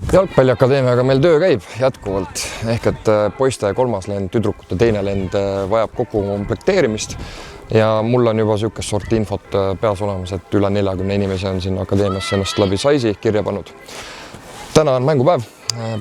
Jalgpalliakadeemiaga meil töö käib jätkuvalt ehk et poiste kolmas lend, tüdrukute teine lend vajab kokku komplekteerimist ja mul on juba niisugust sorti infot peas olemas, et üle 40 inimese on siin akadeemiasse ennast läbi saisi kirja pannud. Täna on mängupäev.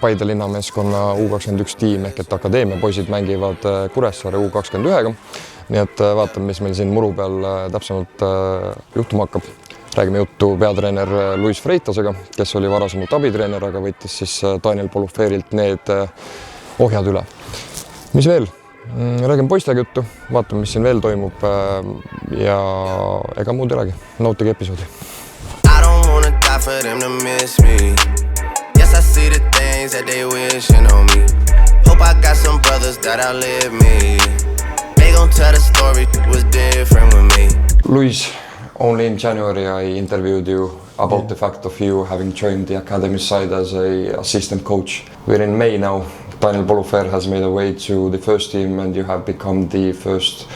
Paide Linnameeskonna U21 tiim ehk et akadeemia poisid mängivad Kuressaare U21-ga. Nii et vaatame, mis meil siin muru peal täpsemalt juhtuma hakkab. Räägime juttu peatreener Luis Freitasega, kes oli varasemalt abitreener, aga võttis siis Daniel Polufeerilt need ohjad üle. Mis veel? Räägime poistega juttu, vaatame, mis siin veel toimub ja ega muud ei räägi. Nautige episoodi. I don't wanna die for them to miss me. Yes, I see the things that they wishing on me. Hope I got some brothers that outlive me. They gon' tell the story was different with me. Luis, only in January I interviewed you about the fact of you having joined the academy side as an assistant coach. We're in May now. Daniel Polufer has made a way to the first team and you have become the first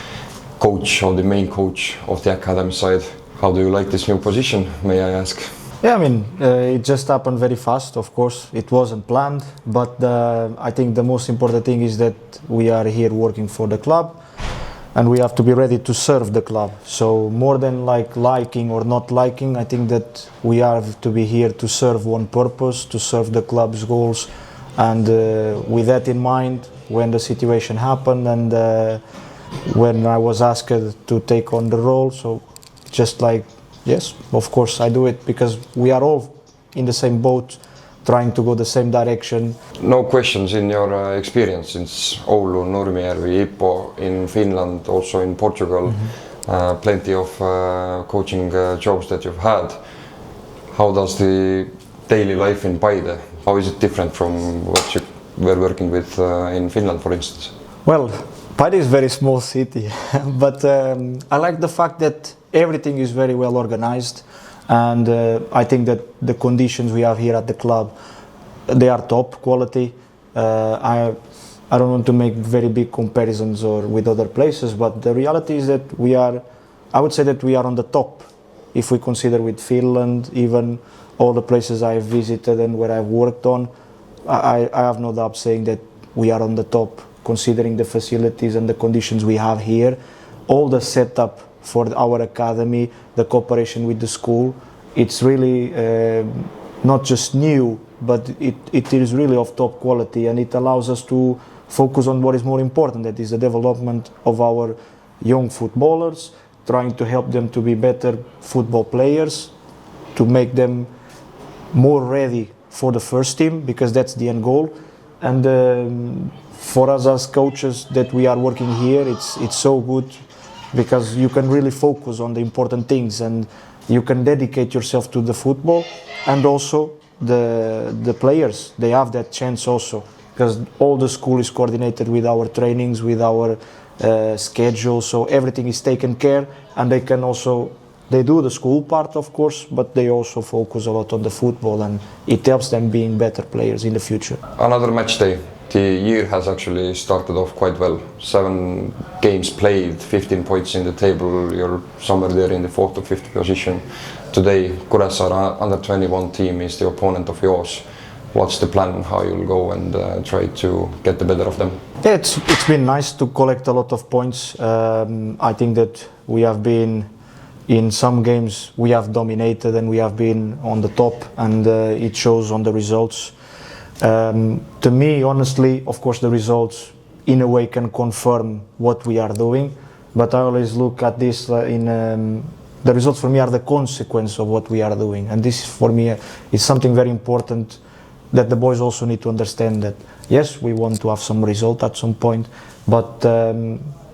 coach or the main coach of the academy side. How do you like this new position, may I ask? Yeah, it just happened very fast, of course. It wasn't planned, but I think the most important thing is that we are here working for the club. And we have to be ready to serve the club. So more than liking or not liking, I think that we have to be here to serve one purpose, to serve the club's goals. And with that in mind, when the situation happened and when I was asked to take on the role, so just yes, of course I do it because we are all in the same boat, trying to go the same direction. No questions in your experience since Oulu, Nurmijärvi, Ippo in Finland, also in Portugal, plenty of coaching jobs that you've had. How does the daily life in Paide, how is it different from what you were working with in Finland, for instance? Well, Paide is a very small city, but I like the fact that everything is very well organized. And I think that the conditions we have here at the club, they are top quality. I don't want to make very big comparisons or with other places, but the reality is that I would say that we are on the top. If we consider with Finland, even all the places I have visited and where I've worked on, I have no doubt saying that we are on the top, considering the facilities and the conditions we have here. All the setup for our academy, the cooperation with the school, it's really not just new, but it is really of top quality, and it allows us to focus on what is more important, that is the development of our young footballers, trying to help them to be better football players, to make them more ready for the first team, because that's the end goal. And for us as coaches that we are working here, it's so good, because you can really focus on the important things and you can dedicate yourself to the football, and also the players, they have that chance also, because all the school is coordinated with our trainings, with our schedule, so everything is taken care, and they do the school part, of course, but they also focus a lot on the football, and it helps them being better players in the future. Another match day. The year has actually started off quite well. 7 games played, 15 points in the table. You're somewhere there in the 4th or 5th position. Today, Kuressaare under 21 team is the opponent of yours. What's the plan? How you'll go and try to get the better of them? Yeah, it's been nice to collect a lot of points. I think that we have been in some games we have dominated and we have been on the top, and it shows on the results. To me, honestly, of course, the results in a way can confirm what we are doing, but I always look at this the results for me are the consequence of what we are doing, and this for me is something very important that the boys also need to understand, that yes, we want to have some result at some point, but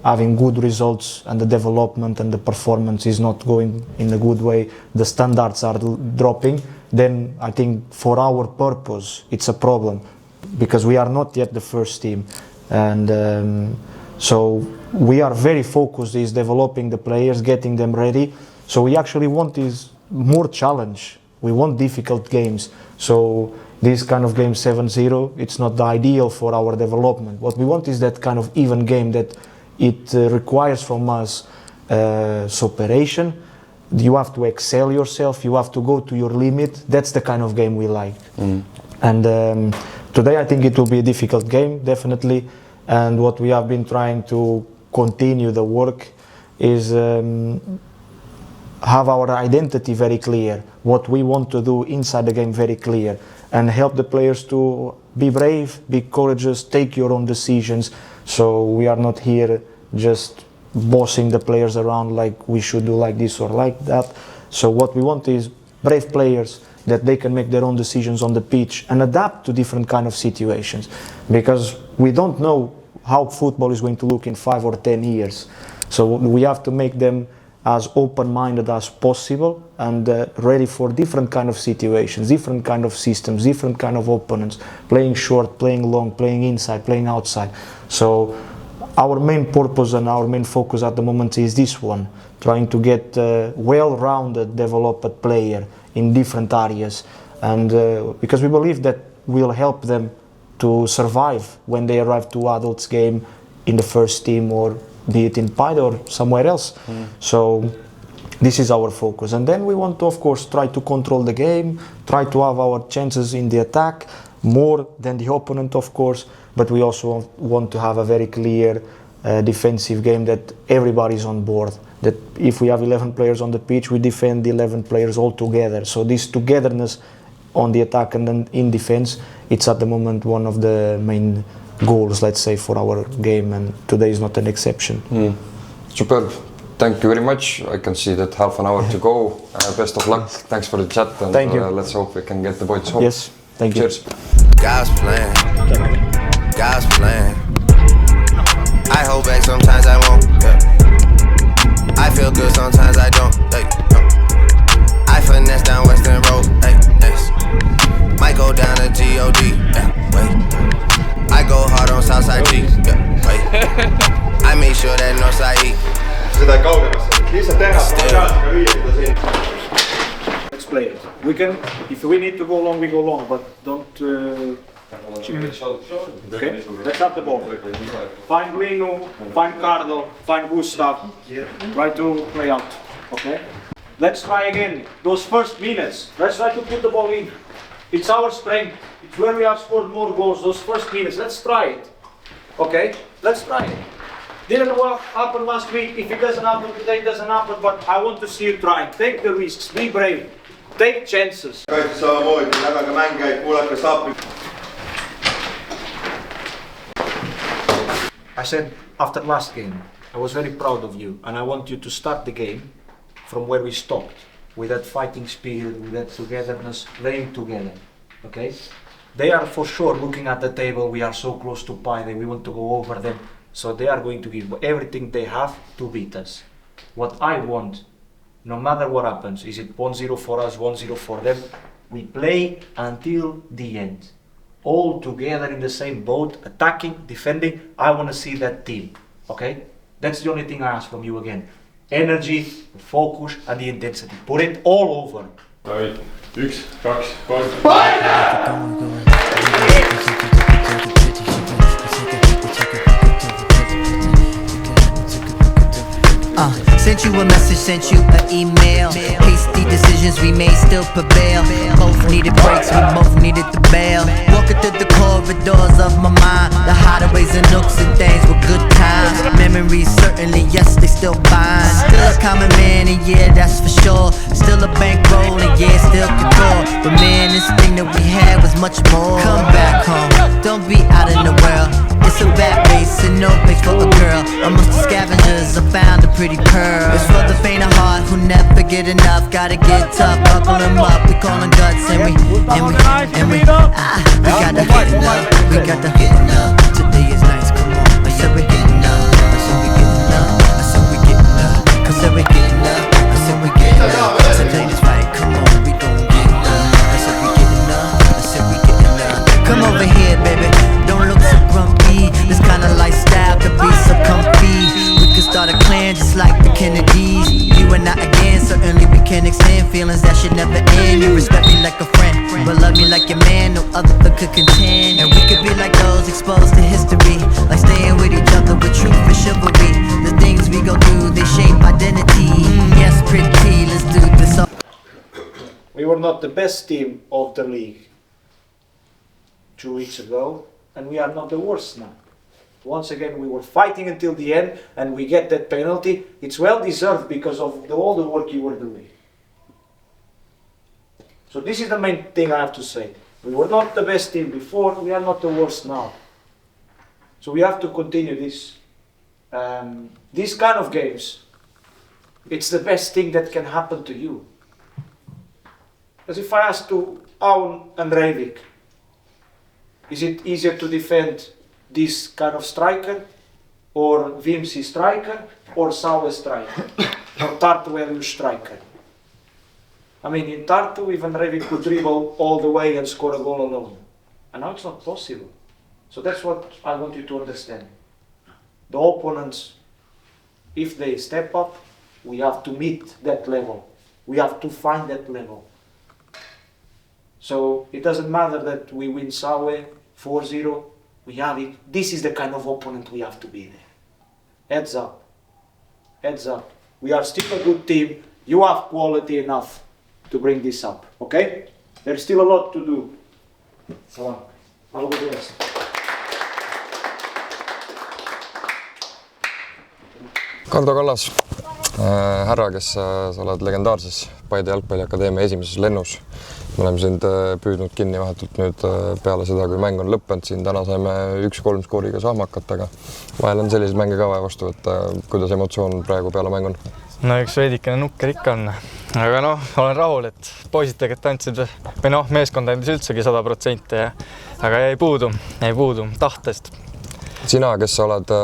having good results and the development and the performance is not going in a good way, the standards are dropping, then I think for our purpose it's a problem, because we are not yet the first team, and so we are very focused is developing the players, getting them ready. So we actually want is more challenge, we want difficult games, so this kind of game 7-0, it's not the ideal for our development. What we want is that kind of even game that it requires from us operation. You have to excel yourself, you have to go to your limit. That's the kind of game we like. And today I think it will be a difficult game, definitely. And what we have been trying to continue the work is have our identity very clear, what we want to do inside the game very clear, and help the players to be brave, be courageous, take your own decisions. So we are not here just bossing the players around like we should do like this or like that. So what we want is brave players that they can make their own decisions on the pitch and adapt to different kind of situations, because we don't know how football is going to look in 5 or 10 years. So we have to make them as open-minded as possible and ready for different kind of situations, different kind of systems, different kind of opponents, playing short, playing long, playing inside, playing outside. So our main purpose and our main focus at the moment is this one, trying to get a well-rounded, developed player in different areas, and because we believe that will help them to survive when they arrive to adults game in the first team, or be it in Paide or somewhere else. So this is our focus, and then we want to, of course, try to control the game, try to have our chances in the attack more than the opponent, of course, but we also want to have a very clear defensive game that everybody's on board, that if we have 11 players on the pitch, we defend the 11 players all together. So this togetherness on the attack and then in defense, it's at the moment one of the main goals, let's say, for our game, and today is not an exception. Superb. Thank you very much. I can see that half an hour to go. Best of luck. Thanks for the chat, and thank you. Let's hope we can get the boys home. Yes, thank you. Cheers. God's plan, God's plan. I hold back sometimes I won't. Yeah. I feel good sometimes I don't. Hey, no. I finesse down Western Road. Hey, yes. Might go down to God. Yeah, wait. I go hard on Southside G. Yeah, wait. I make sure that Northside E. Seda kaugemast, lihtsalt teha, ma lüüa siin. Let's play it. We can, if we need to go long, we go long, but don't... Okay, let's have the ball. Find Lino, find Cardo, find Gustav. Try to play out, okay? Let's try again, those first minutes. Let's try to put the ball in. It's our strength. It's where we have scored more goals, those first minutes. Let's try it. Okay, let's try it. Didn't happen last week. If it doesn't happen today, it doesn't happen, but I want to see you try. Take the risks, be brave, take chances. Kaitse samamoodi, jagage mäng käib, kuulake staapi. I said after last game, I was very proud of you, and I want you to start the game from where we stopped, with that fighting spirit, with that togetherness, playing together, okay? They are for sure looking at the table, we are so close to Paide, we want to go over them, so they are going to give everything they have to beat us. What I want, no matter what happens, is it 1-0 for us, 1-0 for them, we play until the end. All together in the same boat, attacking, defending. I want to see that team, okay? That's the only thing I ask from you again. Energy, focus and the intensity. Put it all over. 1, 2, 3. Sent you a message, sent you an email. Hasty decisions we made still prevail. Both needed breaks, we both needed to bail. Walking through the corridors of my mind, the hideaways and nooks and things were good times. Memories certainly, yes, they still bind. Still a common man, and yeah, that's for sure. Still a bankroll, and yeah, still control. But man, this thing that we had was much more. Come back home, don't be out in the world. It's a bad race and no place for a girl. Amongst the scavengers, I found a pretty pearl. It's for the faint of heart who never get enough. Gotta get tough, buckle them up. We call them guts, and we gotta get enough. We gotta get enough. Today is nice, come on. I said we getting up. I said we getting up. I said we getting up. I said we getting up. I said we getting up. Today is right, come on. We gon' get up. I said we getting up. I said we getting up. Come over here, baby. Don't look so grumpy. This kind of lifestyle could be so comfy. We could start a clan just like the Kennedys. You and I again, certainly we can extend feelings that should never end. You respect me like a friend, but love me like your man, no other could contend. And we could be like those exposed to history, like staying with each other with truth and chivalry. The things we go through, they shape identity. Yes, pretty, let's do this all. We were not the best team of the league. 2 weeks ago, and we are not the worst now. Once again, we were fighting until the end, and we get that penalty. It's well deserved because of all the work you were doing. So this is the main thing I have to say. We were not the best team before, we are not the worst now. So we have to continue this. These kind of games, it's the best thing that can happen to you. Because if I ask to Aun and Reivik, is it easier to defend this kind of striker, or Vimsi striker, or Saue striker, or Tartu striker? I mean, in Tartu, even Reivik could dribble all the way and score a goal alone. And now it's not possible. So that's what I want you to understand. The opponents, if they step up, we have to meet that level. We have to find that level. So it doesn't matter that we win Saue 4-0. We have it. This is the kind of opponent we have to be there. Heads up. Heads up. We are still a good team. You have quality enough to bring this up. Okay? There's still a lot to do. So, all the best. Kaldo Kallas, härra, kes sa oled legendaarses Paide jalgpalliakadeemia esimeses lennus. Me oleme sind püüdnud kinni vahetult nüüd peale seda, kui mäng on lõppenud. Siin täna saime 1-3 skooriga sahmakat, aga vahel on selliseid mänge ka vaja vastu võtta. Kuidas emotsioon praegu peale mäng on? No üks veidikene nukker ikka on. Aga olen rahul, et poisid tegelikult andsid, või meeskond andis üldsegi 100%, aga ei puudu tahtest. Sina, kes sa oled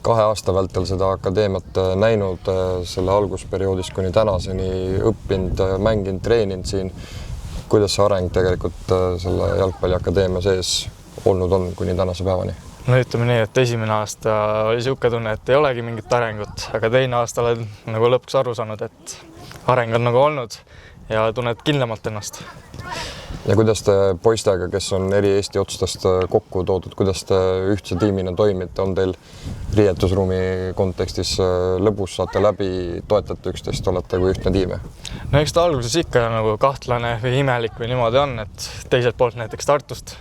2 aasta vältel seda akadeemiat näinud selle algusperioodist kuni tänaseni, õppinud, mänginud, treeninud siin, kuidas see areng tegelikult selle jalgpalliakadeemia sees olnud on kuni tänase päevani? No ütleme nii, et esimene aasta oli siuke tunne, et ei olegi mingit arengut, aga teine aasta olen nagu lõpuks aru saanud, et areng on nagu olnud ja tunned kindlamalt ennast. Ja kuidas te poistega, kes on eri Eesti otstest kokku toodud, kuidas te ühtse tiimina toimite? On teil riietusruumi kontekstis lõbus, saate läbi, toetate üksteist, olete kui ühtne tiim? No eks ta alguses ikka nagu kahtlane või imelik või niimoodi on, et teiselt poolt näiteks Tartust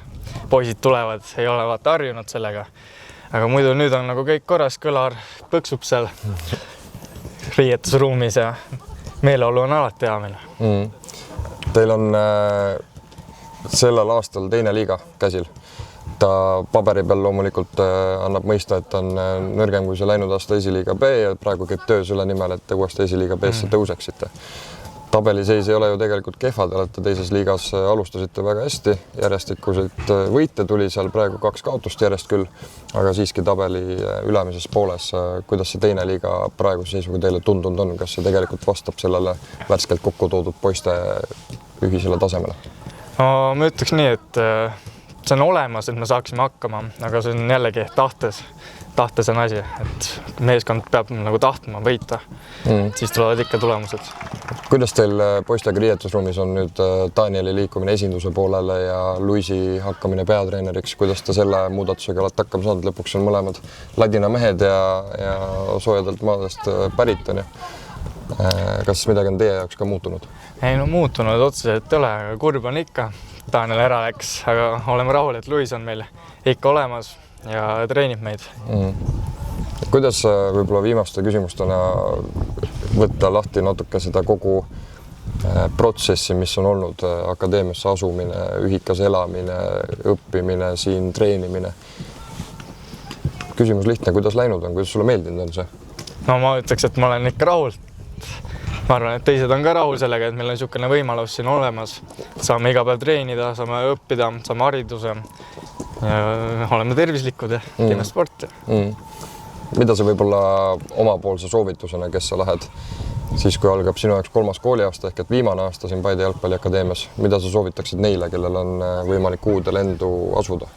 poisid tulevad, ei ole vaata harjunud sellega. Aga muidu nüüd on nagu kõik korras, kõlar põksub seal riietusruumis ja meeleolu on alati hea meil. Teil on sellel aastal teine liiga käsil. Ta paberi peal loomulikult annab mõista, et on nõrgem kui see läinud aasta esiliiga B ja praegu käib töö selle nimel, et te uuesti esiliiga B-sse tõuseksite. Tabeliseis ei ole ju tegelikult kehva, te olete teises liigas, alustasite väga hästi, järjestikuselt võite tuli seal praegu 2 kaotust järjest küll, aga siiski tabeli ülemises pooles. Kuidas see teine liiga praeguse seisuga teile tundunud on? Kas see tegelikult vastab sellele värskelt kokku toodud poiste ühisele tasemele? No, ma ütleks nii, et see on olemas, et me saaksime hakkama, aga see on jällegi tahtes on asi, et meeskond peab nagu tahtma võita, siis tulevad ikka tulemused. Kuidas teil poistega riietusruumis on nüüd Danieli liikumine esinduse poolele ja Luisi hakkamine peatreeneriks? Kuidas te selle muudatusega olete hakkama saanud? Lõpuks on mõlemad ladina mehed ja soojadelt maadest pärit on. Kas midagi on teie jaoks ka muutunud? Ei, no muutunud otseselt ei ole, aga kurb on ikka. Daniel ära läks, aga oleme rahul, et Luis on meil ikka olemas ja treenib meid. Kuidas võib-olla viimaste küsimustena võtta lahti natuke seda kogu protsessi, mis on olnud akadeemiasse asumine, ühikas elamine, õppimine, siin treenimine? Küsimus lihtne, kuidas läinud on, kuidas sulle meeldinud on see? No ma ütleks, et ma olen ikka rahul. Ma arvan, et teised on ka rahul sellega, et meil on niisugune võimalus siin olemas. Saame iga päev treenida, saame õppida, saame hariduse ja oleme tervislikud ja teeme sporti. Mida sa võib-olla omapoolse soovitusena, kes sa lähed siis, kui algab sinu jaoks 3. kooliaasta ehk et viimane aasta siin Paide jalgpalliakadeemias, mida sa soovitaksid neile, kellel on võimalik uude lendu asuda?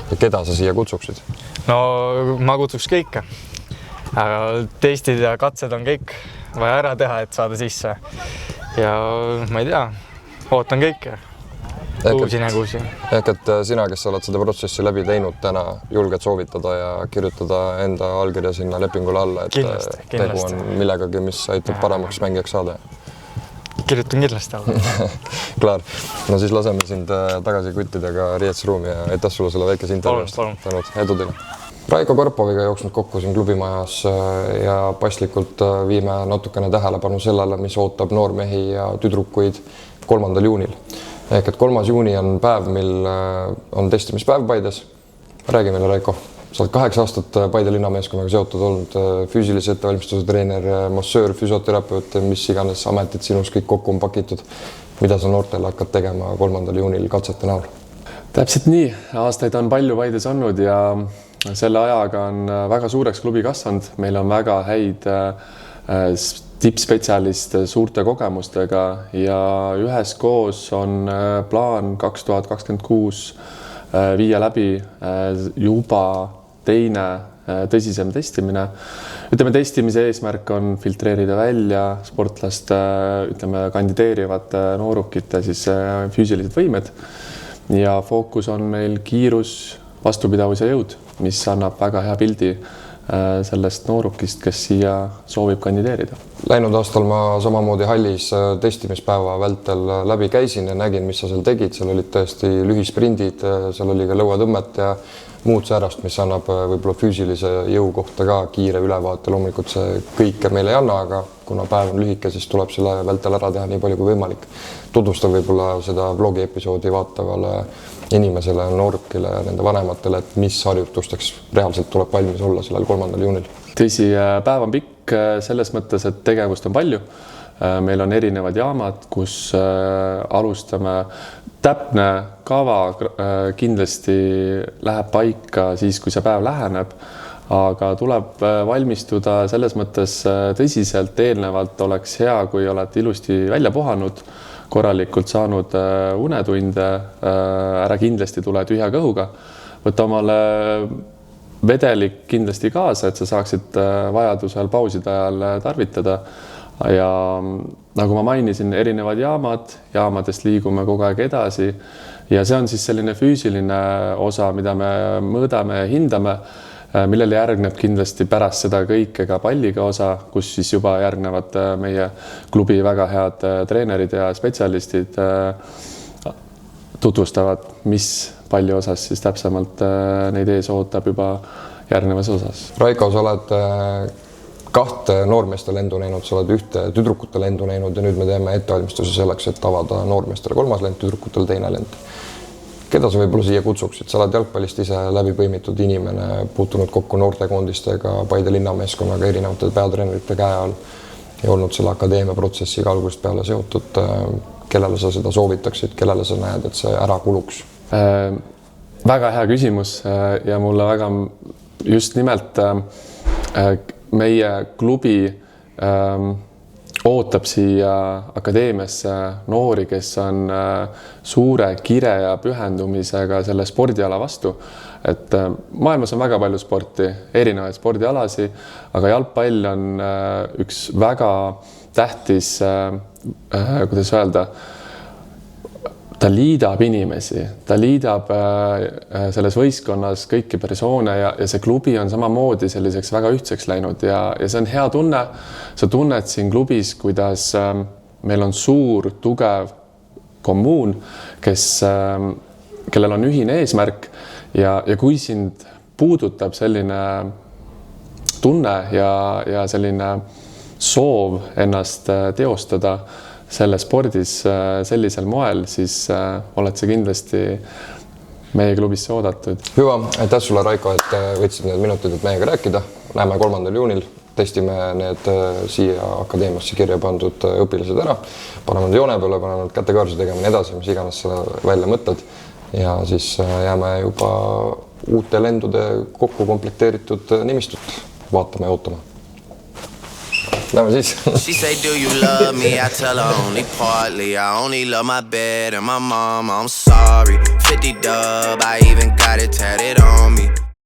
Ja keda sa siia kutsuksid? No ma kutsuks kõike. Aga testid ja katsed on kõik vaja ära teha, et saada sisse. Ja ma ei tea, ootan kõike. Uusi nägusi. Ehk et sina, kes oled seda protsessi läbi teinud täna, julged soovitada ja kirjutada enda allkirja sinna lepingule alla, et tegu on millegagi, mis aitab paremaks mängijaks saada. Kirjutan kindlasti alla. Klaar. No siis laseme sind tagasi kuttidega riietusruumi ja aitäh sulle selle väikese intervjuust. Tänud, edu teile. Raiko Karpoviga jooksnud kokku siin klubimajas ja paslikult viime natukene tähelepanu sellele, mis ootab noormehi ja tüdrukuid 3. juunil. Ehk et 3. juuni on päev, mil on testimispäev Paides. Räägi meile, Raiko. Sa oled 8 aastat Paide Linnameeskonnaga seotud olnud, füüsilise ettevalmistuse treener, massöör, füsioterapeut, mis iganes ametid sinus kõik kokku on pakitud. Mida sa noortele hakkad tegema 3. juunil katsete näol? Täpselt nii. Aastaid on palju Paides olnud ja selle ajaga on väga suureks klubi kasvanud. Meil on väga häid tippspetsialiste suurte kogemustega ja üheskoos on plaan 2026 viia läbi juba teine tõsisem testimine. Ütleme, testimise eesmärk on filtreerida välja sportlaste, kandideerivate noorukite füüsilised võimed ja fookus on meil kiirus, vastupidavus ja jõud, mis annab väga hea pildi sellest noorukist, kes siia soovib kandideerida. Läinud aastal ma samamoodi hallis testimispäeva vältel läbi käisin ja nägin, mis sa seal tegid. Seal olid tõesti lühisprindid, seal oli ka lõuatõmmet ja muud säärast, mis annab võib-olla füüsilise jõu kohta ka kiire ülevaate. Loomulikult see kõike meile ei anna, aga kuna päev on lühike, siis tuleb selle vältel ära teha nii palju kui võimalik. Tutvustab võib-olla seda vlogi episoodi vaatavale inimesele, noorukile ja nende vanematele, et mis harjutusteks reaalselt tuleb valmis olla sellel 3. juunil. Tõsi, päev on pikk selles mõttes, et tegevust on palju. Meil on erinevad jaamad, kus alustame. Täpne kava kindlasti läheb paika siis, kui see päev läheneb, aga tuleb valmistuda selles mõttes tõsiselt. Eelnevalt oleks hea, kui oled ilusti välja puhanud, korralikult saanud unetunde, ära kindlasti tule tühja kõhuga. Võtta omale vedelik kindlasti kaasa, et sa saaksid vajadusel pauside ajal tarvitada. Ja nagu ma mainisin, erinevad jaamadest liigume kogu aeg edasi ja see on siis selline füüsiline osa, mida me mõõdame ja hindame, millele järgneb kindlasti pärast seda kõike ka palliga osa, kus siis juba järgnevad meie klubi väga head treenerid ja spetsialistid tutvustavad, mis palli osas siis täpsemalt neid ees ootab juba järgnevas osas. Raiko, sa oled 2 noormeeste lendu näinud, sa oled 1 tüdrukute lendu näinud ja nüüd me teeme ettevalmistusi selleks, et avada noormeestele 3. lend, tüdrukutele 2. lend. Keda sa võib-olla siia kutsuksid? Sa oled jalgpallist ise läbi põimitud inimene, puutunud kokku noortekoondistega, Paide Linnameeskonnaga, erinevate peatreenerite käe all ja olnud selle akadeemia protsessiga algusest peale seotud. Kellele sa seda soovitaksid, kellele sa näed, et see ära kuluks? Väga hea küsimus ja mulle väga just nimelt meie klubi ootab siia akadeemiasse noori, kes on suure kire ja pühendumisega selle spordiala vastu. Et maailmas on väga palju sporti, erinevaid spordialasi, aga jalgpall on üks väga tähtis, kuidas öelda, ta liidab inimesi, ta liidab selles võistkonnas kõiki persoone ja see klubi on samamoodi selliseks väga ühtseks läinud ja see on hea tunne. Sa tunned siin klubis, kuidas meil on suur, tugev kommuun, kellel on ühine eesmärk ja kui sind puudutab selline tunne ja selline soov ennast teostada selle spordis sellisel moel, siis oled sa kindlasti meie klubisse oodatud. Hüva, aitäh sulle, Raiko, et võtsid need minutid, et meiega rääkida. Näeme 3. juunil, testime need siia akadeemiasse kirja pandud õpilased ära. Paneme need joone peale, paneme need kätekaarsi tegema nii edasi, mis iganes sa välja mõtled. Ja siis jääme juba uute lendude kokku komplekteeritud nimistut vaatama ja ootama. Lähme siis. She say, do you love me? I tell her only partly. I only love my bed and my mama. I'm sorry. 50 dub, I even got it tatted on me.